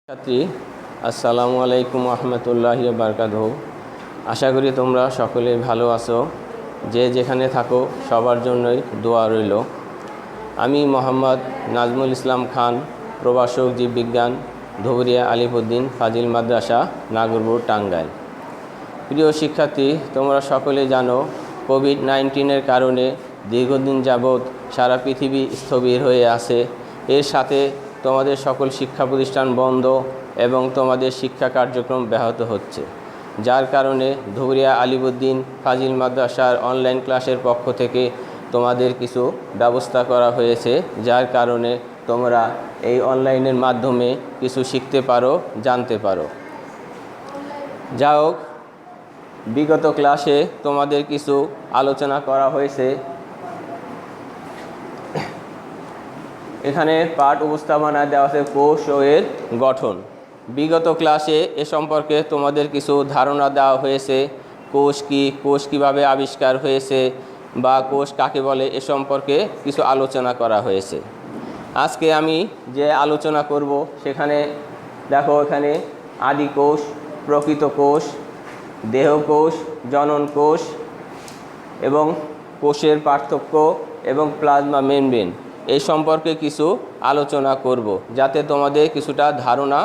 ছাত্রী আসসালামু আলাইকুম রহমতুল্লাহি বারকাতুহু। আশা করি তোমরা সকলেই ভালো আছো। যে যেখানে থাকো সবার জন্যই দোয়া রইল। আমি মোহাম্মদ নাজমুল ইসলাম খান, প্রভাষক জীববিজ্ঞান, ধুবুরিয়া আলিফউদ্দিন ফাজিল মাদ্রাসা, নাগরপুর, টাঙ্গাইল। প্রিয় শিক্ষার্থী, তোমরা সকলেই জানো কোভিড-19-এর কারণে দীর্ঘদিন যাবৎ সারা পৃথিবী স্থবির হয়ে আছে। এর সাথে তোমাদের সকল শিক্ষা প্রতিষ্ঠান বন্ধ এবং তোমাদের শিক্ষা কার্যক্রম ব্যাহত হচ্ছে, যার কারণে ধুবুরিয়া আলিফউদ্দিন ফাজিল মাদ্রাসার অনলাইন ক্লাসের পক্ষ থেকে তোমাদের কিছু ব্যবস্থা করা হয়েছে, যার কারণে তোমরা এই অনলাইনের মাধ্যমে কিছু শিখতে পারো, জানতে পারো। যা হোক, বিগত ক্লাসে তোমাদের কিছু আলোচনা করা হয়েছে। এখানে পাঠ উপস্থাপনায় দেওয়া আছে কোষ ও এর গঠন। বিগত ক্লাসে এ সম্পর্কে তোমাদের কিছু ধারণা দেওয়া হয়েছে। কোষ কী, কোষ কীভাবে আবিষ্কার হয়েছে বা কোষ কাকে বলে, এ সম্পর্কে কিছু আলোচনা করা হয়েছে। আজকে আমি যে আলোচনা করব সেখানে দেখো, এখানে আদি কোষ, প্রকৃত কোষ, দেহকোষ, জনন কোষ এবং কোষের পার্থক্য এবং প্লাজমা মেমব্রেন এই সম্পর্কে কিছু আলোচনা করব, যাতে তোমাদের কিছুটা ধারণা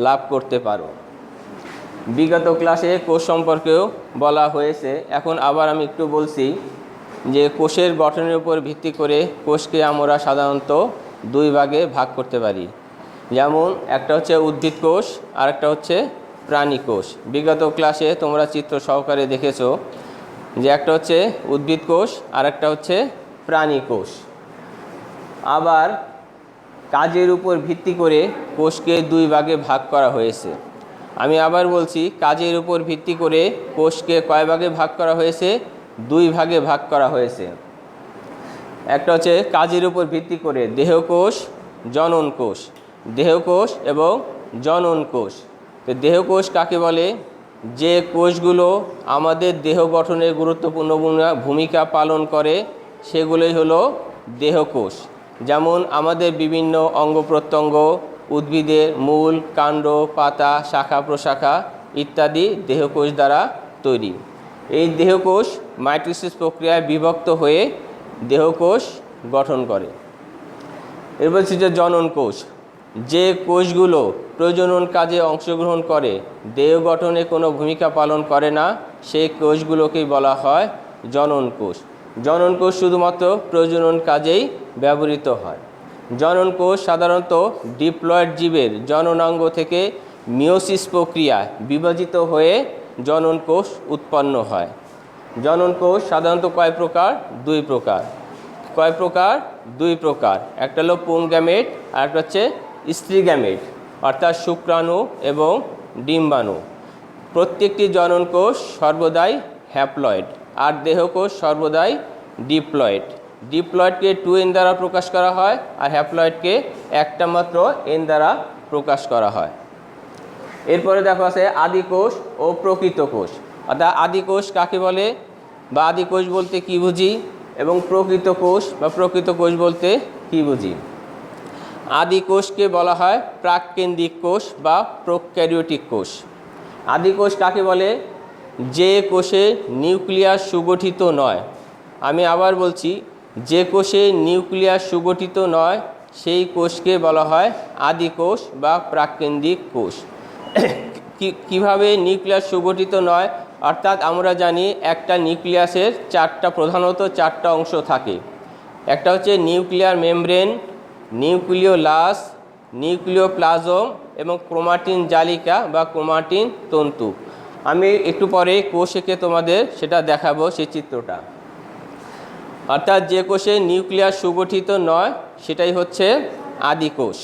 লাভ করতে পারো। বিগত ক্লাসে কোষ সম্পর্কেও বলা হয়েছে। এখন আবার আমি একটু বলছি যে কোষের গঠনের উপর ভিত্তি করে কোষকে আমরা সাধারণত দুই ভাগে ভাগ করতে পারি। যেমন একটা হচ্ছে উদ্ভিদ কোষ আর একটা হচ্ছে প্রাণী কোষ। বিগত ক্লাসে তোমরা চিত্র সহকারে দেখেছো যে একটা হচ্ছে উদ্ভিদ কোষ আর একটা হচ্ছে প্রাণী কোষ। আবার কাজের উপর ভিত্তি করে কোষকে দুই ভাগে ভাগ করা হয়েছে। আমি আবার বলছি, কাজের উপর ভিত্তি করে কোষকে কয় ভাগে ভাগ করা হয়েছে? দুই ভাগে ভাগ করা হয়েছে। একটা হচ্ছে কাজের উপর ভিত্তি করে দেহকোষ, জনন কোষ। দেহকোষ এবং জনন কোষ। তো দেহকোষ কাকে বলে? যে কোষগুলো আমাদের দেহ গঠনে গুরুত্বপূর্ণ ভূমিকা পালন করে সেগুলোই হলো দেহকোষ। যেমন আমাদের বিভিন্ন অঙ্গ প্রত্যঙ্গ, উদ্ভিদের মূল, কাণ্ড, পাতা, শাখা প্রশাখা ইত্যাদি দেহকোষ দ্বারা তৈরি। এই দেহকোষ মাইটোসিস প্রক্রিয়ায় বিভক্ত হয়ে দেহকোষ গঠন করে। এরপর হচ্ছে যে জনন কোষ। যে কোষগুলো প্রজনন কাজে অংশগ্রহণ করে, দেহ গঠনে কোনো ভূমিকা পালন করে না, সেই কোষগুলোকেই বলা হয় জনন কোষ। জনন কোষ শুধুমাত্র প্রজনন কাজেই ব্যবহৃত হয়। জনন কোষ সাধারণত ডিপ্লয়েড জীবের জননাঙ্গ থেকে মিওসিস প্রক্রিয়ায় বিভাজিত হয়ে জনন কোষ উৎপন্ন হয়। জনন কোষ সাধারণত কয় প্রকার? দুই প্রকার। কয় প্রকার? দুই প্রকার। একটা হলো পুংগ্যামেট আর একটা হচ্ছে স্ত্রী গ্যামেট, অর্থাৎ শুক্রাণু এবং ডিম্বাণু। প্রত্যেকটি জনন কোষ সর্বদাই হ্যাপ্লয়েড আর দেহকোষ সর্বদাই ডিপ্লয়েড। ডিপ্লয়েডকে 2n দ্বারা প্রকাশ করা হয় আর হ্যাপ্লয়েডকে একটা মাত্র n দ্বারা প্রকাশ করা হয়। এরপরে দেখো আছে আদি কোষ ও প্রকৃত কোষ। অর্থাৎ আদি কোষ কাকে বলে বা আদি কোষ বলতে কি বুঝি এবং প্রকৃত কোষ বা প্রকৃত কোষ বলতে কি বুঝি। আদি কোষকে বলা হয় প্রাককেন্দ্রিক কোষ বা প্রোক্যারিওটিক কোষ। আদি কোষ কাকে বলে? যে কোষে নিউক্লিয়াস সুগঠিত নয়। আমি আবার বলছি, যে কোষে নিউক্লিয়াস সুগঠিত নয় সেই কোষকে বলা হয় আদি কোষ বা প্রাককেন্দ্রিক কোষ। কিভাবে নিউক্লিয়াস সুগঠিত নয়? অর্থাৎ আমরা জানি একটা নিউক্লিয়াসের প্রধানত চারটা অংশ থাকে। একটা হচ্ছে নিউক্লিয়ার মেমব্রেন, নিউক্লিওলাস, নিউক্লিওপ্লাজম এবং ক্রোমাটিন জালিকা বা ক্রোমাটিন তন্তু। আমি একটু পরে কোষ এঁকে তোমাদের সেটা দেখাবো, সেই চিত্রটা। অর্থাৎ যে কোষে নিউক্লিয়াস সুগঠিত নয় সেটাই হচ্ছে আদি কোষ।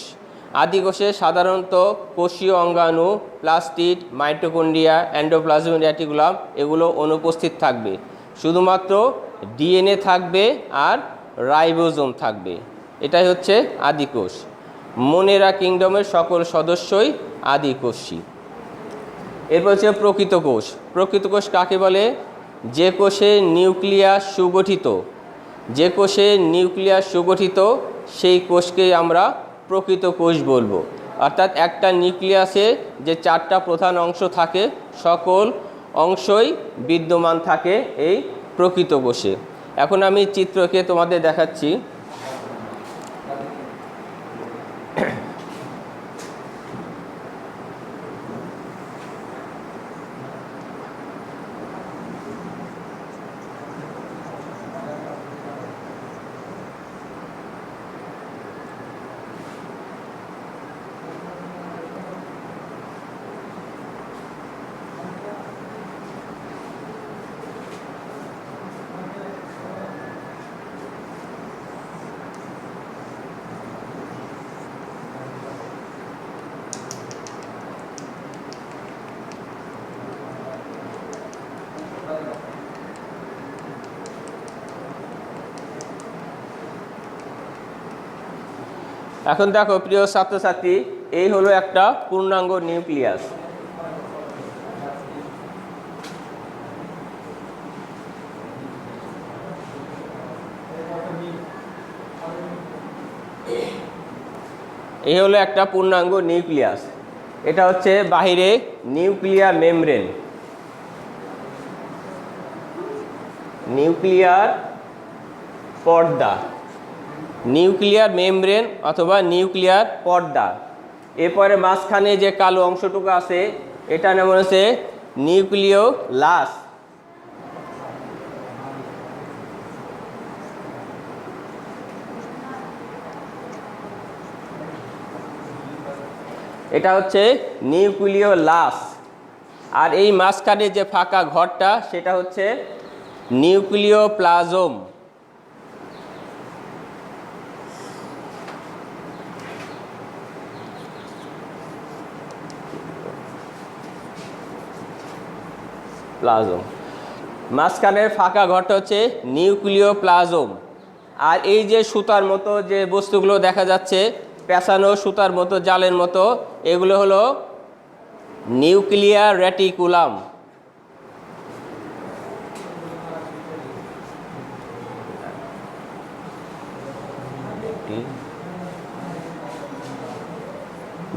আদি কোষে সাধারণত কোষীয় অঙ্গাণু, প্লাস্টিড, মাইটোকন্ড্রিয়া, এন্ডোপ্লাজমিক রেটিকুলাম এগুলো অনুপস্থিত থাকবে। শুধুমাত্র ডিএনএ থাকবে আর রাইবোজোম থাকবে। এটাই হচ্ছে আদি কোষ। মোনেরা কিংডমের সকল সদস্যই আদি কোষী। এরপর হচ্ছে প্রকৃত কোষ। প্রকৃত কোষ কাকে বলে? যে কোষে নিউক্লিয়াস সুগঠিত। যে কোষে নিউক্লিয়াস সুগঠিত সেই কোষকেই আমরা প্রকৃত কোষ বলবো। অর্থাৎ একটা নিউক্লিয়াসে যে 4টা প্রধান অংশ থাকে সকল অংশই বিদ্যমান থাকে এই প্রকৃত কোষে। এখন আমি চিত্রকে তোমাদের দেখাচ্ছি। এখন দেখো প্রিয় ছাত্রছাত্রী, এই হলো একটা পূর্ণাঙ্গ নিউক্লিয়াস। এই হলো একটা পূর্ণাঙ্গ নিউক্লিয়াস। এটা হচ্ছে বাহিরে নিউক্লিয়ার মেমব্রেন, নিউক্লিয়ার পর্দা, নিউক্লিয়ার মেমব্রেন অথবা নিউক্লিয়ার পর্দা। এরপরে মাঝখানে যে কালো অংশটুকু আছে এটা নাম হচ্ছে নিউক্লিওলাস। এটা হচ্ছে নিউক্লিওলাস। আর এই মাঝখানে যে ফাঁকা ঘরটা সেটা হচ্ছে নিউক্লিওপ্লাজম। মাঝখানের ফাঁকা ঘরটা হচ্ছে নিউক্লিওপ্লাজম। আর এই যে সুতার মতো যে বস্তুগুলো দেখা যাচ্ছে, পেঁচানো সুতার মতো, জালের মতো, এগুলো হলো নিউক্লিয়ার রেটিকুলাম।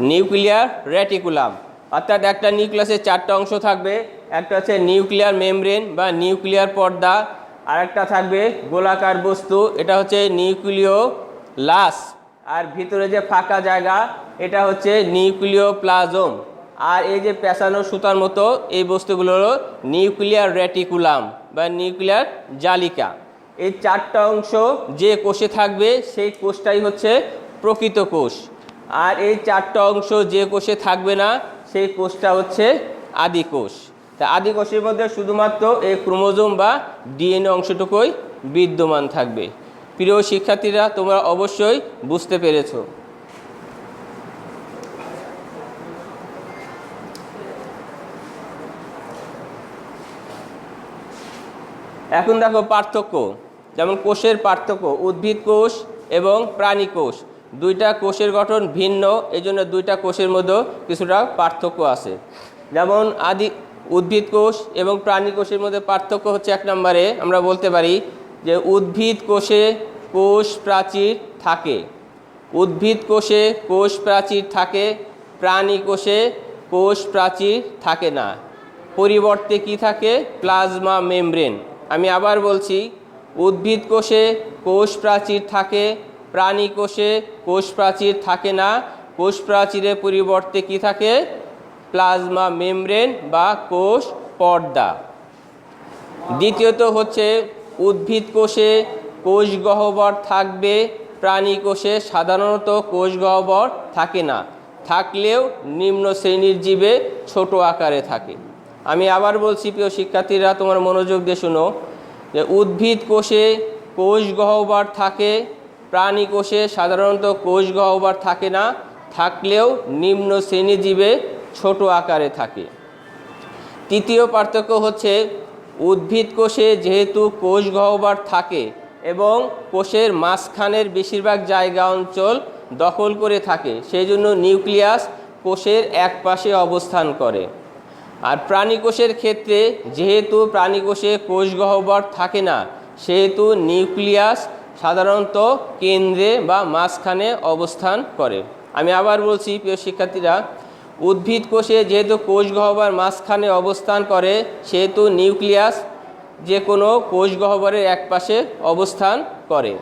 নিউক্লিয়ার রেটিকুলাম অর্থাৎ একটা নিউক্লিয়াসের 4টা অংশ থাকবে। একটা হচ্ছে নিউক্লিয়ার মেমব্রেন বা নিউক্লিয়ার পর্দা, আর একটা থাকবে গোলাকার বস্তু, এটা হচ্ছে নিউক্লিওলাস। আর ভিতরে যে ফাঁকা জায়গা এটা হচ্ছে নিউক্লিওপ্লাজম। আর এই যে পেঁচানো সুতার মতো এই বস্তুগুলো হলো নিউক্লিয়ার রেটিকুলাম বা নিউক্লিয়ার জালিকা। এই 4টা অংশ যে কোষে থাকবে সেই কোষটাই হচ্ছে প্রকৃত কোষ। আর এই 4টা অংশ যে কোষে থাকবে না সেই কোষটা হচ্ছে আদি কোষ। তা আদি কোষের মধ্যে শুধুমাত্র এই ক্রোমোজোম বা ডিএনএ অংশটুকুই বিদ্যমান থাকবে। প্রিয় শিক্ষার্থীরা, তোমরা অবশ্যই বুঝতে পেরেছো। এখন দেখো পার্থক্য, যেমন কোষের পার্থক্য, উদ্ভিদ কোষ এবং প্রাণী কোষ। 2টা কোষের গঠন ভিন্ন, এই জন্য 2টা কোষের মধ্যে কিছুটা পার্থক্য আছে। যেমন উদ্ভিদ কোষ এবং প্রাণী কোষের মধ্যে পার্থক্য হচ্ছে, 1 নম্বরে আমরা বলতে পারি যে উদ্ভিদ কোষে কোষ প্রাচীর থাকে, উদ্ভিদ কোষে কোষ প্রাচীর থাকে, প্রাণী কোষে কোষ প্রাচীর থাকে না। পরিবর্তে কি থাকে? Plasma membrane. আমি আবার বলছি, উদ্ভিদ কোষে কোষ প্রাচীর থাকে, প্রাণী কোষে কোষ প্রাচীর থাকে না। কোষ প্রাচীরের পরিবর্তে কি থাকে? প্লাজমা মেমব্রেন বা কোষ পর্দা। দ্বিতীয়ত হচ্ছে উদ্ভিদ কোষে কোষ গহ্বর থাকবে, প্রাণী কোষে সাধারণত কোষ গহ্বর থাকে না, থাকলেও নিম্ন শ্রেণীর জীবে ছোট আকারে থাকে। আমি আবার বলছি প্রিয় শিক্ষার্থীরা, তোমার মনোযোগ দিয়ে শুনো, যে উদ্ভিদ কোষে কোষ গহ্বর থাকে, প্রাণী কোষে সাধারণত কোষ গহ্বর থাকে না, থাকলেও নিম্ন শ্রেণীর জীবে ছোট আকারে থাকে। তৃতীয় পার্থক্য হচ্ছে উদ্ভিদ কোষে যেহেতু কোষ গহ্বর থাকে এবং কোষের মাঝখানের বেশিরভাগ জায়গা অঞ্চল দখল করে থাকে, সেই জন্য নিউক্লিয়াস কোষের এক পাশে অবস্থান করে। আর প্রাণী কোষের ক্ষেত্রে যেহেতু প্রাণী কোষে কোষ গহ্বর থাকে না, সেহেতু নিউক্লিয়াস সাধারণত কেন্দ্রে বা মাঝখানে অবস্থান করে। আমি আবার বলছি প্রিয় শিক্ষার্থীরা, উদ্ভিদ কোষে যেহেতু কোষ গহ্বর মাঝখানে অবস্থান করে সেহেতু নিউক্লিয়াস যে কোনো কোষ গহ্বরের একপাশে অবস্থান করে।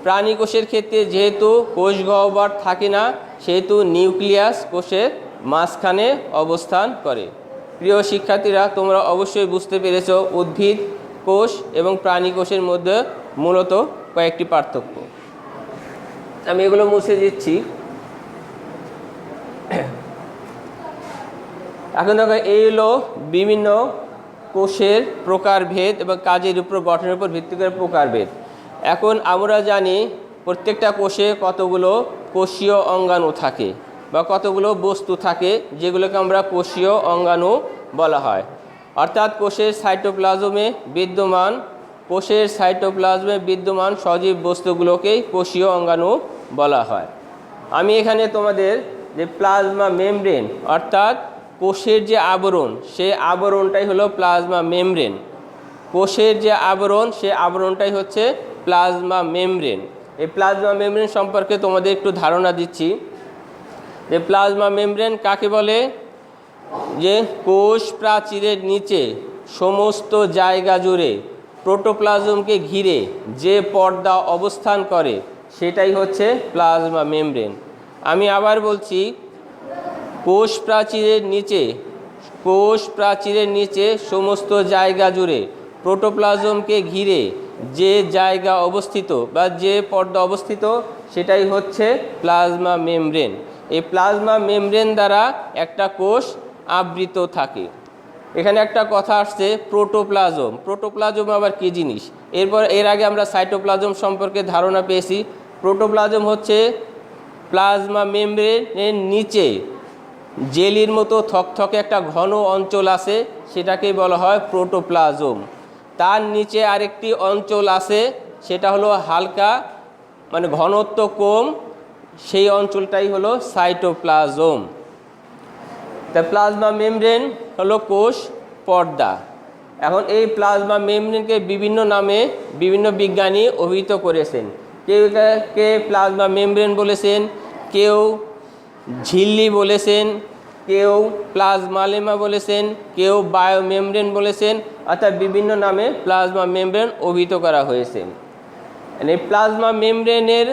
প্রাণী কোষের ক্ষেত্রে যেহেতু কোষ গহ্বর থাকে না সেহেতু নিউক্লিয়াস কোষের মাঝখানে অবস্থান করে। প্রিয় শিক্ষার্থীরা, তোমরা অবশ্যই বুঝতে পেরেছ উদ্ভিদ কোষ এবং প্রাণী কোষের মধ্যে মূলত কয়েকটি পার্থক্য। আমি এগুলো মুছে দিচ্ছি। এখন দেখো, এই হলো বিভিন্ন কোষের প্রকারভেদ এবং কাজের উপর, গঠনের উপর ভিত্তি করে প্রকারভেদ। এখন আমরা জানি প্রত্যেকটা কোষে কতগুলো কোষীয় অঙ্গাণু থাকে বা কতগুলো বস্তু থাকে, যেগুলোকে আমরা কোষীয় অঙ্গাণু বলা হয়। অর্থাৎ কোষের সাইটোপ্লাজমে বিদ্যমান সজীব বস্তুগুলোকেই কোষীয় অঙ্গাণু বলা হয়। আমি এখানে তোমাদের যে প্লাজমা মেমব্রেন অর্থাৎ কোষের যে আবরণ, সেই আবরণটাই হলো প্লাজমা মেমব্রেন। কোষের যে আবরণ, সেই আবরণটাই হচ্ছে প্লাজমা মেমব্রেন। এই প্লাজমা মেমব্রেন সম্পর্কে তোমাদের একটু ধারণা দিচ্ছি যে প্লাজমা মেমব্রেন কাকে বলে। যে কোষ প্রাচীরের নিচে সমস্ত জায়গা জুড়ে প্রোটোপ্লাজমকে ঘিরে যে পর্দা অবস্থান করে সেটাই হচ্ছে প্লাজমা মেমব্রেন। আমি আবার বলছি, কোষ প্রাচীরের নিচে সমস্ত জায়গা জুড়ে প্রোটোপ্লাজমকে ঘিরে যে জায়গা অবস্থিত বা যে পর্দা অবস্থিত সেটাই হচ্ছে প্লাজমা মেমব্রেন। এই প্লাজমা মেমব্রেন দ্বারা একটা কোষ আবৃত থাকে। এখানে একটা কথা আসছে প্রোটোপ্লাজম আবার কী জিনিস। এর আগে আমরা সাইটোপ্লাজম সম্পর্কে ধারণা পেয়েছি। প্রোটোপ্লাজম হচ্ছে প্লাজমা মেমব্রেনের নিচে জেলির মতো থকথকে একটা ঘন অঞ্চল আছে, সেটাকেই বলা হয় প্রোটোপ্লাজম। তার নিচে আরেকটি অঞ্চল আছে, সেটা হলো হালকা মানে ঘনত্ব কম, সেই অঞ্চলটাই হলো সাইটোপ্লাজম। তা প্লাজমা মেমব্রেন হলো কোষ পর্দা। এখন এই প্লাজমা মেমব্রেনকে বিভিন্ন নামে বিভিন্ন বিজ্ঞানী অভিহিত করেছেন। কেউ কে প্লাজমা মেমব্রেন বলেছেন, কেউ ঝিল্লি বলেছেন, কেউ প্লাজমালেমা বলেছেন, কেউ বায়োমেমব্রেন বলেছেন, অর্থাৎ বিভিন্ন নামে প্লাজমা মেমব্রেন অভিহিত করা হয়েছে। এই প্লাজমা মেমব্রেনের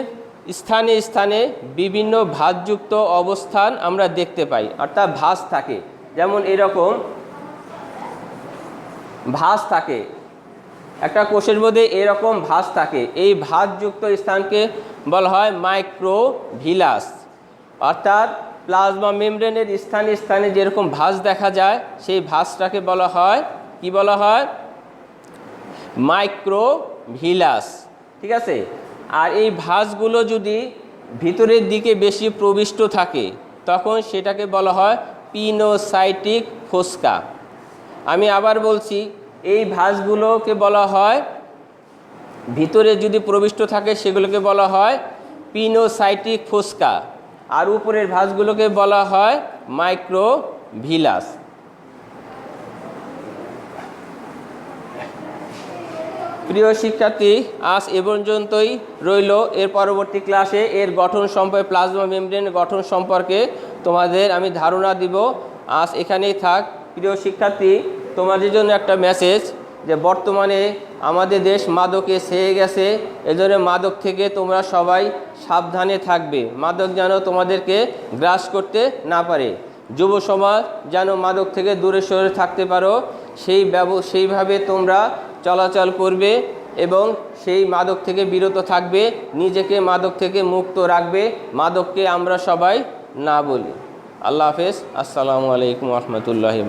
স্থানে স্থানে বিভিন্ন ভাঁজযুক্ত অবস্থান আমরা দেখতে পাই, অর্থাৎ ভাঁজ থাকে। যেমন এরকম ভাঁজ থাকে, একটা কোষের মধ্যে এরকম ভাঁজ থাকে। এই ভাঁজযুক্ত স্থানকে বলা হয় মাইক্রোভিলাস। অর্থাৎ প্লাজমা মেমব্রেনের স্থানে স্থানে যেরকম ভাঁজ দেখা যায়, সেই ভাঁজটাকে বলা হয় কি বলা হয়? মাইক্রোভিলাস। ঠিক আছে। আর এই ভাঁজগুলো যদি ভিতরের দিকে বেশি প্রবিষ্ট থাকে তখন সেটাকে বলা হয় পিনোসাইটিক ফোসকা। আমি আবার বলছি, এই ভাঁজগুলোকে বলা হয় ভিতরে যদি প্রবিষ্ট থাকে সেগুলোকে বলা হয় পিনোসাইটিক ফোসকা, আর উপরের ভাঁজগুলোকে বলা হয় মাইক্রোভিলাস। প্রিয় শিক্ষার্থী, আজ এ পর্যন্তই রইল। এর পরবর্তী ক্লাসে এর গঠন সম্পর্কে, প্লাজমা মেমব্রেনের গঠন সম্পর্কে তোমাদের আমি ধারণা দিব। আজ এখানেই থাক। প্রিয় শিক্ষার্থী, তোমাদের জন্য একটা মেসেজ যে বর্তমানে আমাদের দেশ মাদকে ছেয়ে গেছে, এজন্য মাদক থেকে তোমরা সবাই সাবধানে থাকবে। মাদক যেন তোমাদেরকে গ্রাস করতে না পারে। যুব সমাজ যেন মাদক থেকে দূরে সরে থাকতে পারো, সেইভাবে তোমরা চলাচল করবে এবং সেই মাদক থেকে বিরত থাকবে, নিজেকে মাদক থেকে মুক্ত রাখবে। মাদককে আমরা সবাই না বলি। আল্লাহ হাফেজ। আসসালামু আলাইকুম রহমতুল্লাহি।